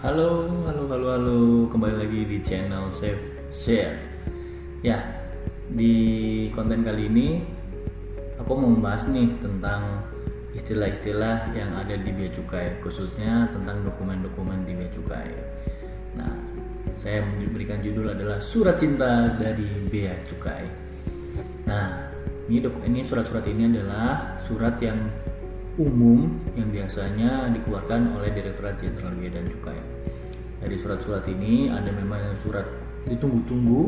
Halo, halo, kembali lagi di channel Save Share. Ya, di konten kali ini aku mau membahas nih tentang istilah-istilah yang ada di Bea Cukai, khususnya tentang dokumen-dokumen di Bea Cukai. Nah, saya memberikan judul adalah Surat Cinta dari Bea Cukai. Nah, ini surat-surat ini adalah surat yang umum yang biasanya dikeluarkan oleh Direktorat Jenderal Bea dan Cukai. Dari surat-surat ini ada memang surat ditunggu-tunggu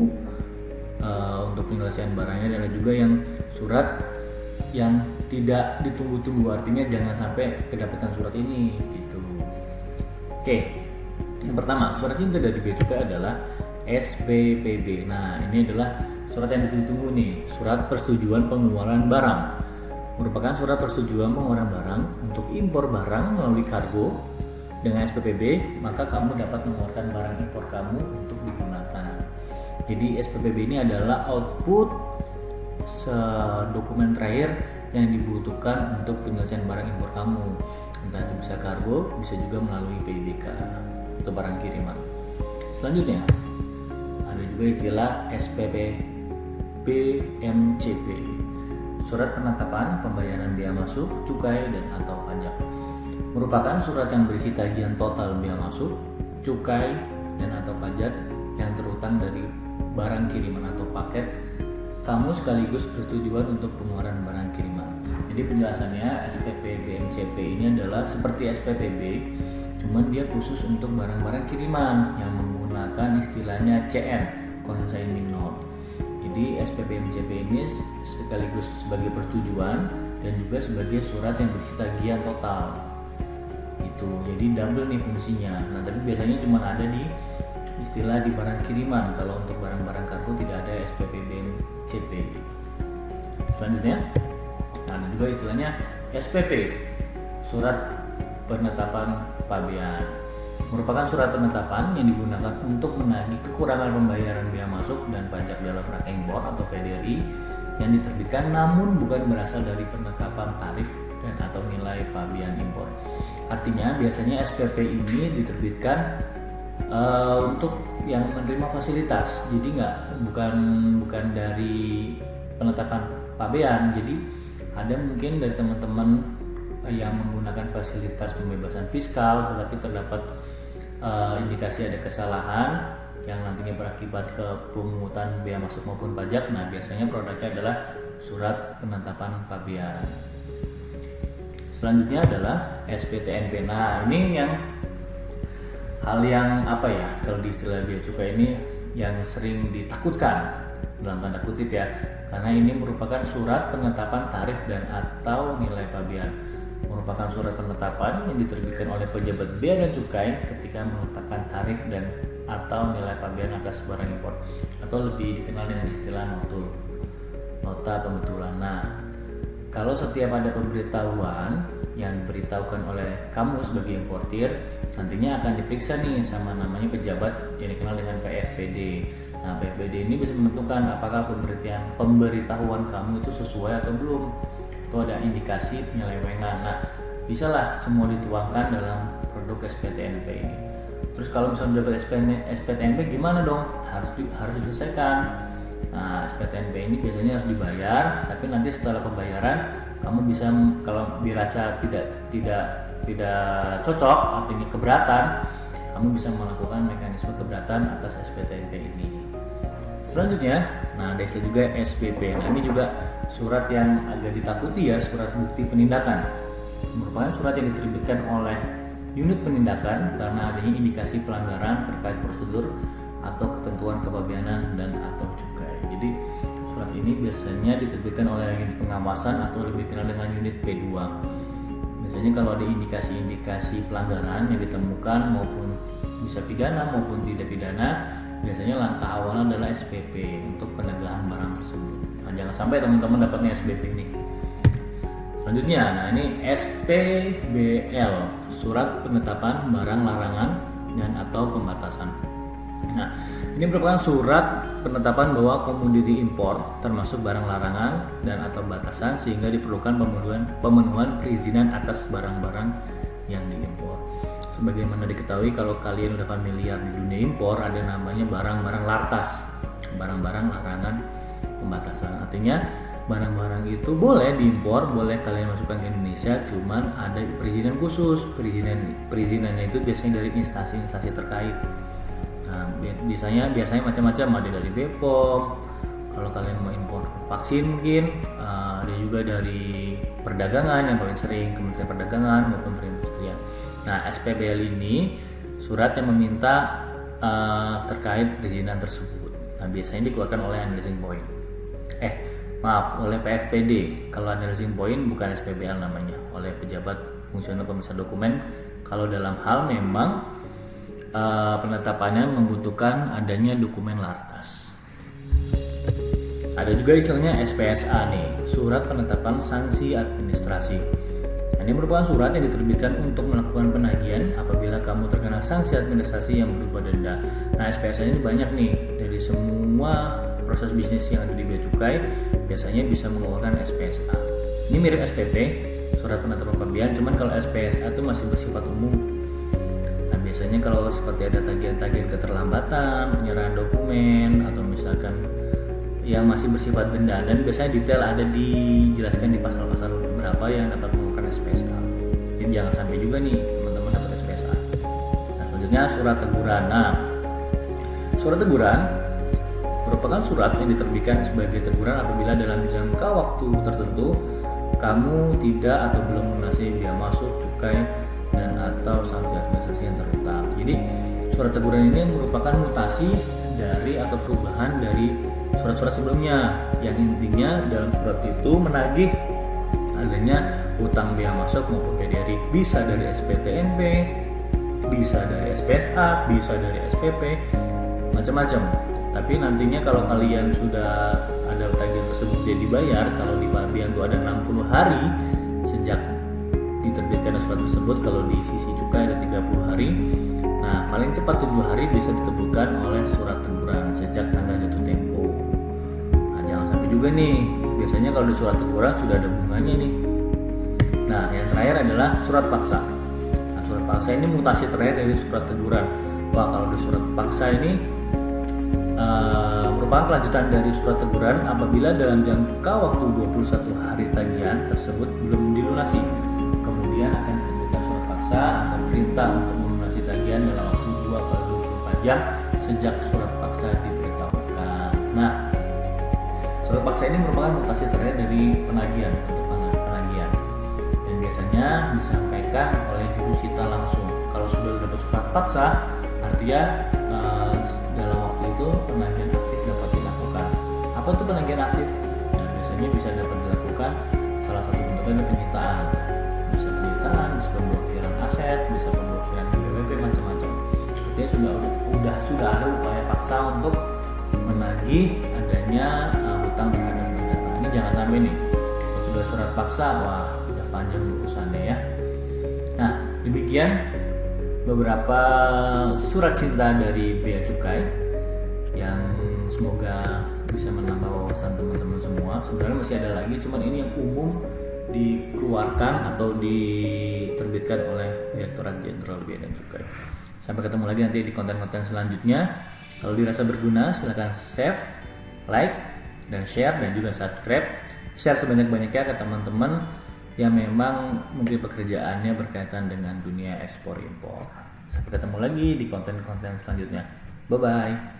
untuk penyelesaian barangnya, dan ada juga yang surat yang tidak ditunggu-tunggu, artinya jangan sampai kedapatan surat ini gitu. Oke, yang pertama surat cinta dari Bea Cukai adalah SPPB. Nah, ini adalah surat yang ditunggu-tunggu nih, surat persetujuan pengeluaran barang. Merupakan surat persetujuan pengeluaran barang untuk impor barang melalui kargo. Dengan SPPB, maka kamu dapat mengeluarkan barang impor kamu untuk digunakan. Jadi SPPB ini adalah output dokumen terakhir yang dibutuhkan untuk penyelesaian barang impor kamu. Entah itu bisa kargo, bisa juga melalui PIBK atau barang kiriman. Selanjutnya, ada juga istilah SPP BMCP. Surat penetapan pembayaran bea masuk, cukai, dan atau pajak. Merupakan surat yang berisi tagihan total bea masuk, cukai, dan atau pajak yang terutang dari barang kiriman atau paket kamu sekaligus persetujuan untuk pengeluaran barang kiriman. Jadi penjelasannya SPP BMCP ini adalah seperti SPPB, cuman dia khusus untuk barang-barang kiriman yang menggunakan istilahnya CN, consignment note. Jadi SPP BMCP ini sekaligus sebagai persetujuan dan juga sebagai surat yang berisi tagihan total. Itu jadi double nih fungsinya. Nah, tapi biasanya cuma ada di istilah di barang kiriman. Kalau untuk barang-barang kargo tidak ada SPP BMCP. Selanjutnya, ada juga istilahnya SPP, surat penetapan pabean. Merupakan surat penetapan yang digunakan untuk menagih kekurangan pembayaran bea masuk dan pajak dalam rangka impor atau PDRI yang diterbitkan namun bukan berasal dari penetapan tarif dan atau nilai pabean impor. Artinya biasanya SPP ini diterbitkan untuk yang menerima fasilitas, jadi bukan dari penetapan pabean. Jadi ada mungkin dari teman-teman yang menggunakan fasilitas pembebasan fiskal tetapi terdapat indikasi ada kesalahan yang nantinya berakibat ke pemungutan bea masuk maupun pajak. Nah, biasanya produknya adalah surat penetapan pabean. Selanjutnya adalah SPTNP. Nah, ini yang hal yang kalau di istilah bea cukai ini yang sering ditakutkan dalam tanda kutip ya, karena ini merupakan surat penetapan tarif dan atau nilai pabean. Merupakan surat penetapan yang diterbitkan oleh pejabat bea dan cukai ketika menetapkan tarif dan atau nilai pabean atas barang impor, atau lebih dikenal dengan istilah notul, nota pembetulan. Nah, kalau setiap ada pemberitahuan yang diberitahukan oleh kamu sebagai importir, nantinya akan diperiksa nih sama namanya pejabat yang dikenal dengan PFPD. Nah, PFPD ini bisa menentukan apakah pemberitahuan kamu itu sesuai atau belum, atau ada indikasi penyelewengan. Nah, bisalah semua dituangkan dalam produk SPTNP ini. Terus kalau misalnya dapat SPTNP gimana dong? Harus diselesaikan. Nah, SPTNP ini biasanya harus dibayar, tapi nanti setelah pembayaran kamu bisa, kalau dirasa tidak cocok, artinya keberatan, kamu bisa melakukan mekanisme keberatan atas SPTNP ini. Selanjutnya, ada istilah juga SPP. Nah, ini juga surat yang agak ditakuti ya, surat bukti penindakan. Merupakan surat yang diterbitkan oleh unit penindakan karena adanya indikasi pelanggaran terkait prosedur atau ketentuan kepabeanan dan atau cukai. Jadi surat ini biasanya diterbitkan oleh unit pengawasan atau lebih dikenal dengan unit P2. Biasanya kalau ada indikasi-indikasi pelanggaran yang ditemukan, maupun bisa pidana maupun tidak pidana, biasanya langkah awal adalah SPP untuk penegahan barang tersebut. Nah, jangan sampai teman-teman dapatnya SPP ini. Selanjutnya, ini SPBL, surat penetapan barang larangan dan atau pembatasan. Nah, ini merupakan surat penetapan bahwa komoditi impor termasuk barang larangan dan atau batasan, sehingga diperlukan pemenuhan perizinan atas barang-barang yang diimpor. sebagaimana diketahui kalau kalian udah familiar di dunia impor, ada namanya barang-barang lartas, barang-barang larangan pembatasan. Artinya barang-barang itu boleh diimpor, boleh kalian masukkan ke Indonesia, cuman ada perizinan khusus. Perizinannya itu biasanya dari instansi-instansi terkait. Nah, biasanya macam-macam, ada dari BPOM. Kalau kalian mau impor vaksin mungkin ada juga dari perdagangan yang paling sering, Kementerian Perdagangan maupun Perindustrian. Nah, SPBL ini surat yang meminta terkait perizinan tersebut. Nah, biasanya dikeluarkan oleh Analyzing Point. Oleh PFPD. Kalau Analyzing Point bukan SPBL namanya, oleh pejabat fungsional pemeriksa dokumen. Kalau dalam hal memang penetapannya membutuhkan adanya dokumen lartas. Ada juga istilahnya SPSA nih, surat penetapan sanksi administrasi. Ini merupakan surat yang diterbitkan untuk melakukan penagihan apabila kamu terkena sanksi administrasi yang berupa denda. Nah, SPSA ini banyak nih, dari semua proses bisnis yang ada di Bea Cukai biasanya bisa mengeluarkan SPSA. Ini mirip SPP, surat penetapan pembiayaan, cuman kalau SPSA itu masih bersifat umum. Nah, biasanya kalau seperti ada tagihan-tagihan keterlambatan, penyerahan dokumen, atau misalkan yang masih bersifat denda, dan biasanya detail ada dijelaskan di pasal-pasal berapa yang dapat mengeluarkan SPSA. Jadi jangan sampai juga nih teman-teman dapat SPSA. Nah, selanjutnya surat teguran. Nah, surat teguran merupakan surat yang diterbitkan sebagai teguran apabila dalam jangka waktu tertentu kamu tidak atau belum melunasi biaya masuk, cukai, dan atau sanksi administrasi yang terletak. Jadi surat teguran ini merupakan mutasi dari atau perubahan dari surat-surat sebelumnya, yang intinya dalam surat itu menagih adanya hutang biaya masuk maupun PDRI, bisa dari SPTNP, bisa dari SPSA, bisa dari SPP, macam-macam. Tapi nantinya kalau kalian sudah ada tagihan tersebut jadi dibayar, kalau di Pabean itu ada 60 hari sejak diterbitkan surat tersebut, kalau di sisi cukai ada 30 hari. Nah, paling cepat 7 hari bisa ditemukan oleh surat teguran sejak tanggal jatuh tempo. Nah, jangan sampai juga nih, biasanya kalau di surat teguran sudah ada bunganya nih. Nah, yang terakhir adalah surat paksa. Nah, surat paksa ini mutasi terakhir dari surat teguran. Wah, kalau di surat paksa ini merupakan kelanjutan dari surat teguran apabila dalam jangka waktu 21 hari tagihan tersebut belum dilunasi. Kemudian akan diterbitkan surat paksa atau perintah untuk melunasi tagihan dalam waktu 2/24 jam sejak surat paksa diberitahukan. Nah, surat paksa ini merupakan mutasi terakhir dari penagihan untuk penagihan, dan biasanya disampaikan oleh jurusita langsung. Kalau sudah dapat surat paksa, artinya dalam waktu itu penagihan aktif dapat dilakukan. Apa itu penagihan aktif? Nah, biasanya bisa dapat dilakukan, salah satu bentuknya penyitaan. Bisa penyitaan, bisa pemblokiran aset, bisa pemblokiran BWP, macam-macam. Artinya sudah ada upaya paksa untuk menagih adanya hutang terhadap negara. Ini jangan sampai nih, kalau sudah surat paksa, wah udah panjang urusannya ya. Nah, demikian beberapa surat cinta dari Bea Cukai yang semoga bisa menambah wawasan teman-teman semua. Sebenarnya masih ada lagi, cuman ini yang umum dikeluarkan atau diterbitkan oleh Direktorat Jenderal Bea dan Cukai. Sampai ketemu lagi nanti di konten-konten selanjutnya. Kalau dirasa berguna, silahkan save, like, dan share, dan juga subscribe. Share sebanyak-banyaknya ke teman-teman yang memang mungkin pekerjaannya berkaitan dengan dunia ekspor impor. Sampai ketemu lagi di konten-konten selanjutnya. Bye bye.